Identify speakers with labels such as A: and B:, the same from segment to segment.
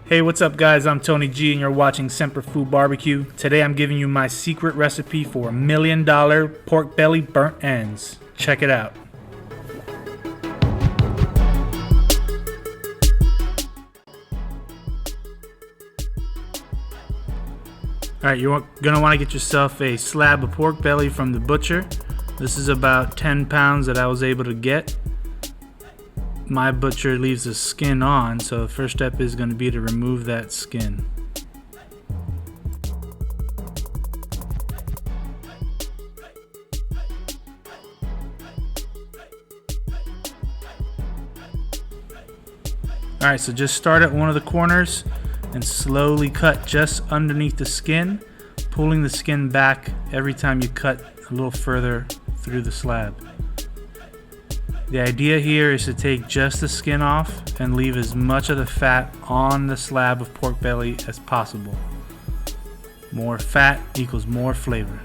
A: Hey, what's up guys? I'm Tony G and you're watching Semper Food Barbecue. Today I'm giving you my secret recipe for $1 million pork belly burnt ends. Check it out. Alright, you're gonna want to get yourself a slab of pork belly from the butcher. This is about 10 pounds that I was able to get. My butcher leaves the skin on, so the first step is going to be to remove that skin. Alright, so just start at one of the corners and slowly cut just underneath the skin, pulling the skin back every time you cut a little further through the slab. The idea here is to take just the skin off and leave as much of the fat on the slab of pork belly as possible. More fat equals more flavor.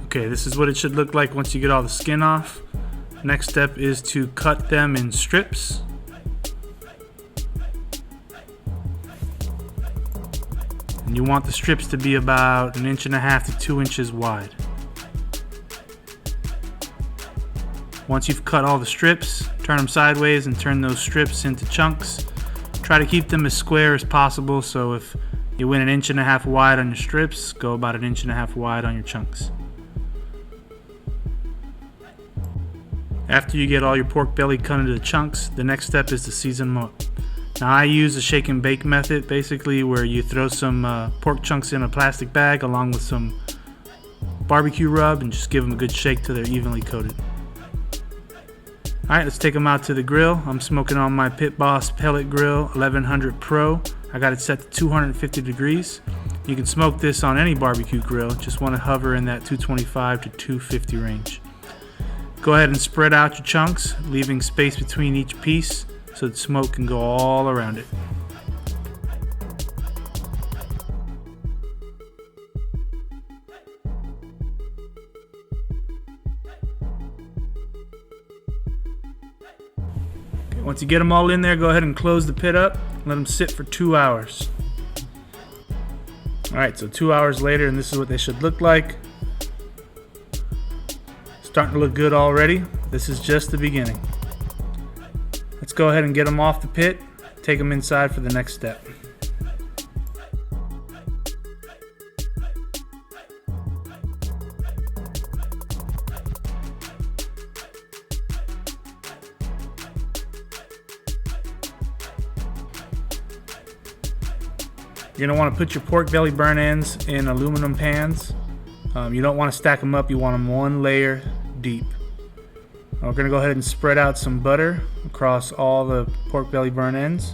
A: Okay, this is what it should look like once you get all the skin off. Next step is to cut them in strips. And you want the strips to be about 1.5 to 2 inches wide. Once you've cut all the strips, turn them sideways and turn those strips into chunks. Try to keep them as square as possible, so if you went 1.5 inches wide on your strips, go about 1.5 inches wide on your chunks. After you get all your pork belly cut into the chunks, the next step is to season them up. Now I use the shake and bake method, basically where you throw some pork chunks in a plastic bag along with some barbecue rub and just give them a good shake till they're evenly coated. Alright, let's take them out to the grill. I'm smoking on my Pit Boss pellet grill 1100 Pro. I got it set to 250 degrees. You can smoke this on any barbecue grill, just want to hover in that 225 to 250 range. Go ahead and spread out your chunks, leaving space between each piece so the smoke can go all around it. Okay, once you get them all in there, go ahead and close the pit up and let them sit for 2 hours. Alright, so 2 hours later, and this is what they should look like. Starting to look good already. This is just the beginning. Let's go ahead and get them off the pit, take them inside for the next step. You're going to want to put your pork belly burn ends in aluminum pans. You don't want to stack them up, you want them one layer deep. We're going to go ahead and spread out some butter across all the pork belly burn ends.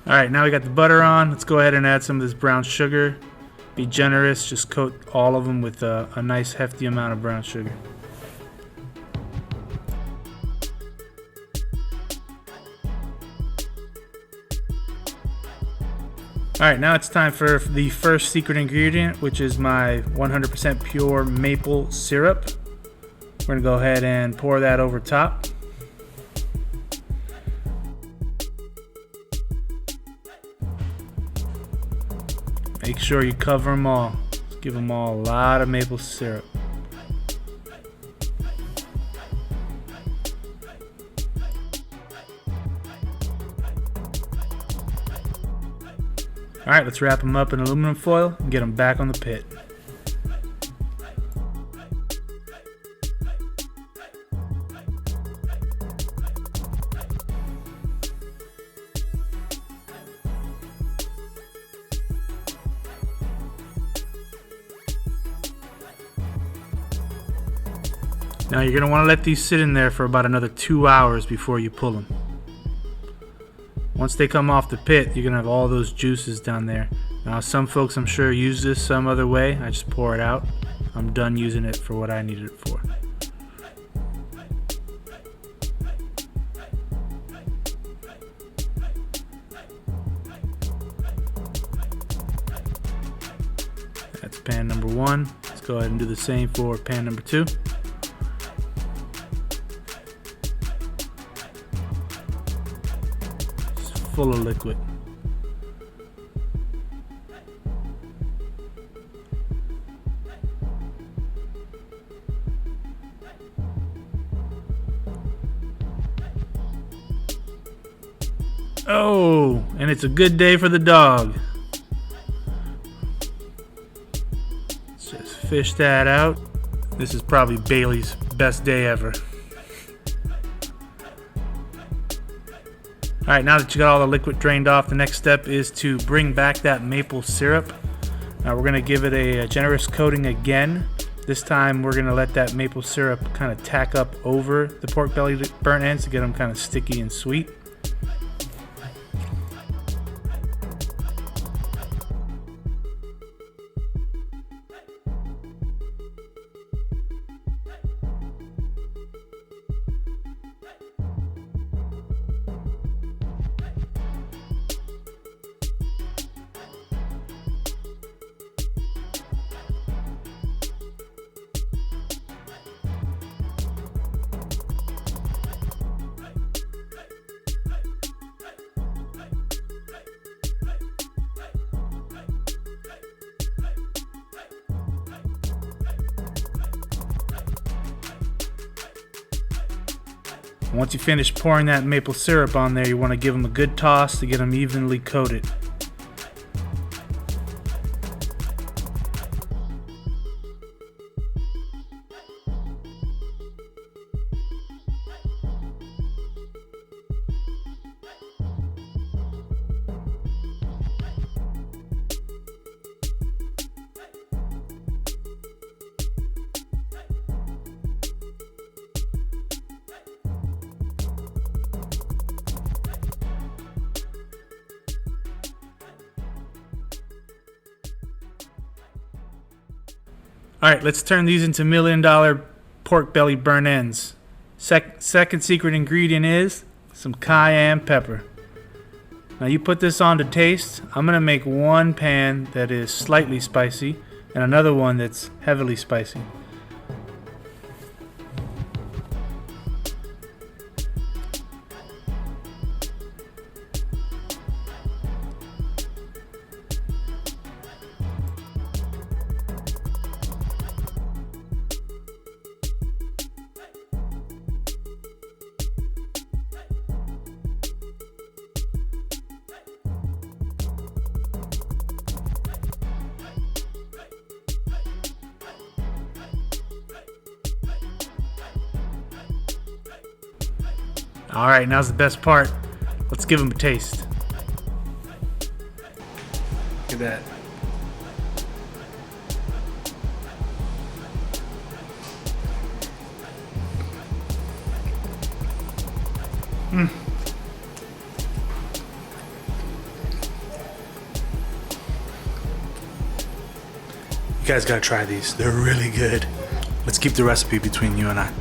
A: Alright, now we got the butter on. Let's go ahead and add some of this brown sugar. Be generous, just coat all of them with a nice hefty amount of brown sugar. Alright, now it's time for the first secret ingredient, which is my 100% pure maple syrup. We're going to go ahead and pour that over top. Make sure you cover them all. Just give them all a lot of maple syrup. Alright, let's wrap them up in aluminum foil and get them back on the pit. Now you're going to want to let these sit in there for about another 2 hours before you pull them. Once they come off the pit, you're going to have all those juices down there. Now some folks, I'm sure, use this some other way. I just pour it out. I'm done using it for what I needed it for. That's pan number 1. Let's go ahead and do the same for pan number 2. It's full of liquid. Oh, and it's a good day for the dog. Let's just fish that out. This is probably Bailey's best day ever. Alright, now that you got all the liquid drained off, the next step is to bring back that maple syrup. Now we're going to give it a generous coating again. This time we're going to let that maple syrup kind of tack up over the pork belly burnt ends to get them kind of sticky and sweet. Once you finish pouring that maple syrup on there, you want to give them a good toss to get them evenly coated. Alright, let's turn these into $1 million pork belly burnt ends. Second secret ingredient is some cayenne pepper. Now you put this on to taste. I'm going to make one pan that is slightly spicy and another one that's heavily spicy. Alright, now's the best part. Let's give them a taste. Look at that. You guys gotta try these. They're really good. Let's keep the recipe between you and I.